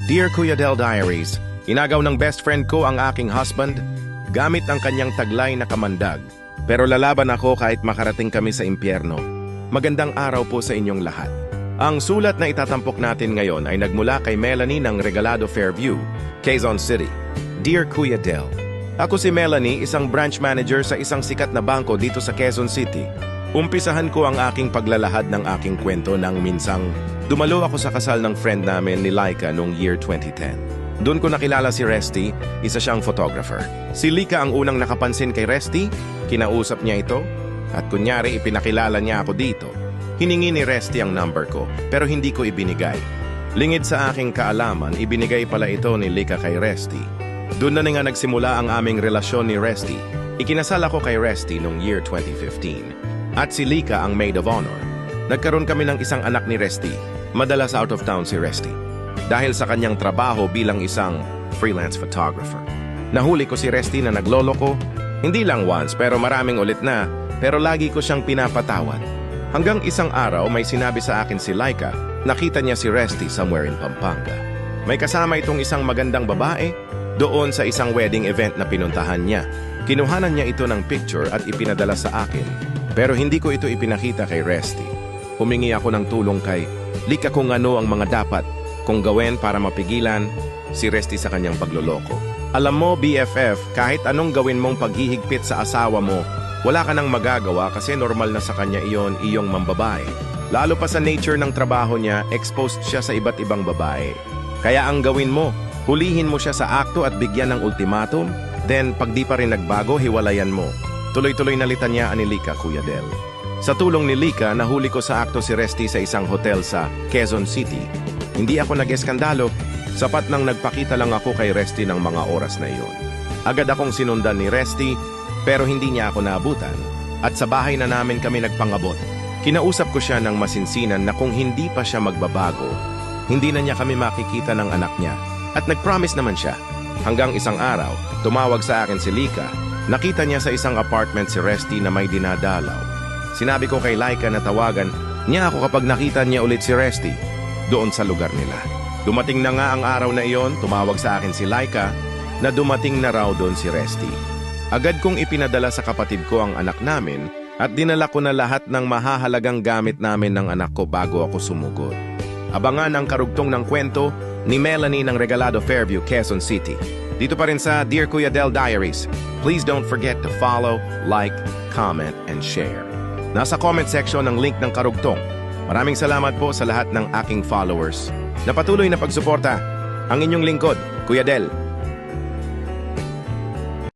Dear Kuya Del Diaries, inagaw ng best friend ko ang aking husband gamit ang kanyang taglay na kamandag. Pero lalaban ako kahit makarating kami sa impyerno. Magandang araw po sa inyong lahat. Ang sulat na itatampok natin ngayon ay nagmula kay Melanie ng Regalado Fairview, Quezon City. Dear Kuya Del, ako si Melanie, isang branch manager sa isang sikat na bangko dito sa Quezon City. Umpisahan ko ang aking paglalahad ng aking kwento nang minsang dumalo ako sa kasal ng friend namin ni Laika noong year 2010. Doon ko nakilala si Resty, isa siyang photographer. Si Lika ang unang nakapansin kay Resty, kinausap niya ito, at kunyari ipinakilala niya ako dito. Hiningi ni Resty ang number ko, pero hindi ko ibinigay. Lingid sa aking kaalaman, ibinigay pala ito ni Lika kay Resty. Doon na nga nagsimula ang aming relasyon ni Resty. Ikinasal ako kay Resty noong year 2015. At si Lika ang maid of honor. Nagkaroon kami ng isang anak ni Resty. Madalas out of town si Resty dahil sa kanyang trabaho bilang isang freelance photographer. Nahuli ko si Resty na nagloloko, hindi lang once pero maraming ulit na, pero lagi ko siyang pinapatawad. Hanggang isang araw may sinabi sa akin si Laika, nakita niya si Resty somewhere in Pampanga. May kasama itong isang magandang babae doon sa isang wedding event na pinuntahan niya. Kinuhanan niya ito ng picture at ipinadala sa akin. Pero hindi ko ito ipinakita kay Resty. Humingi ako ng tulong kay Lika kung ano ang mga dapat kung gawin para mapigilan si Resty sa kanyang pagloloko. Alam mo, BFF, kahit anong gawin mong paghihigpit sa asawa mo, wala ka nang magagawa kasi normal na sa kanya iyon iyong mambabae. Lalo pa sa nature ng trabaho niya, exposed siya sa iba't ibang babae. Kaya ang gawin mo, hulihin mo siya sa akto at bigyan ng ultimatum, then pag di pa rin nagbago, hiwalayan mo. Tuloy-tuloy na litanyaan ni Lika, Kuya Del. Sa tulong ni Lika, nahuli ko sa akto si Resty sa isang hotel sa Quezon City. Hindi ako nag-eskandalo, sapat nang nagpakita lang ako kay Resty ng mga oras na iyon. Agad akong sinundan ni Resty, pero hindi niya ako naabutan. At sa bahay na namin kami nagpangabot. Kinausap ko siya ng masinsinan na kung hindi pa siya magbabago, hindi na niya kami makikita ng anak niya. At nag-promise naman siya. Hanggang isang araw, tumawag sa akin si Lika. Nakita niya sa isang apartment si Resty na may dinadalaw. Sinabi ko kay Laika na tawagan niya ako kapag nakita niya ulit si Resty doon sa lugar nila. Dumating na nga ang araw na iyon, tumawag sa akin si Laika na dumating na raw doon si Resty. Agad kong ipinadala sa kapatid ko ang anak namin at dinala ko na lahat ng mahahalagang gamit namin ng anak ko bago ako sumugod. Abangan ang karugtong ng kwento ni Melanie ng Regalado Fairview, Quezon City. Dito pa rin sa Dear Kuya Del Diaries. Please don't forget to follow, like, comment, and share. Nasa comment section ang link ng karugtong. Maraming salamat po sa lahat ng aking followers na patuloy na pagsuporta. Ang inyong lingkod, Kuya Del.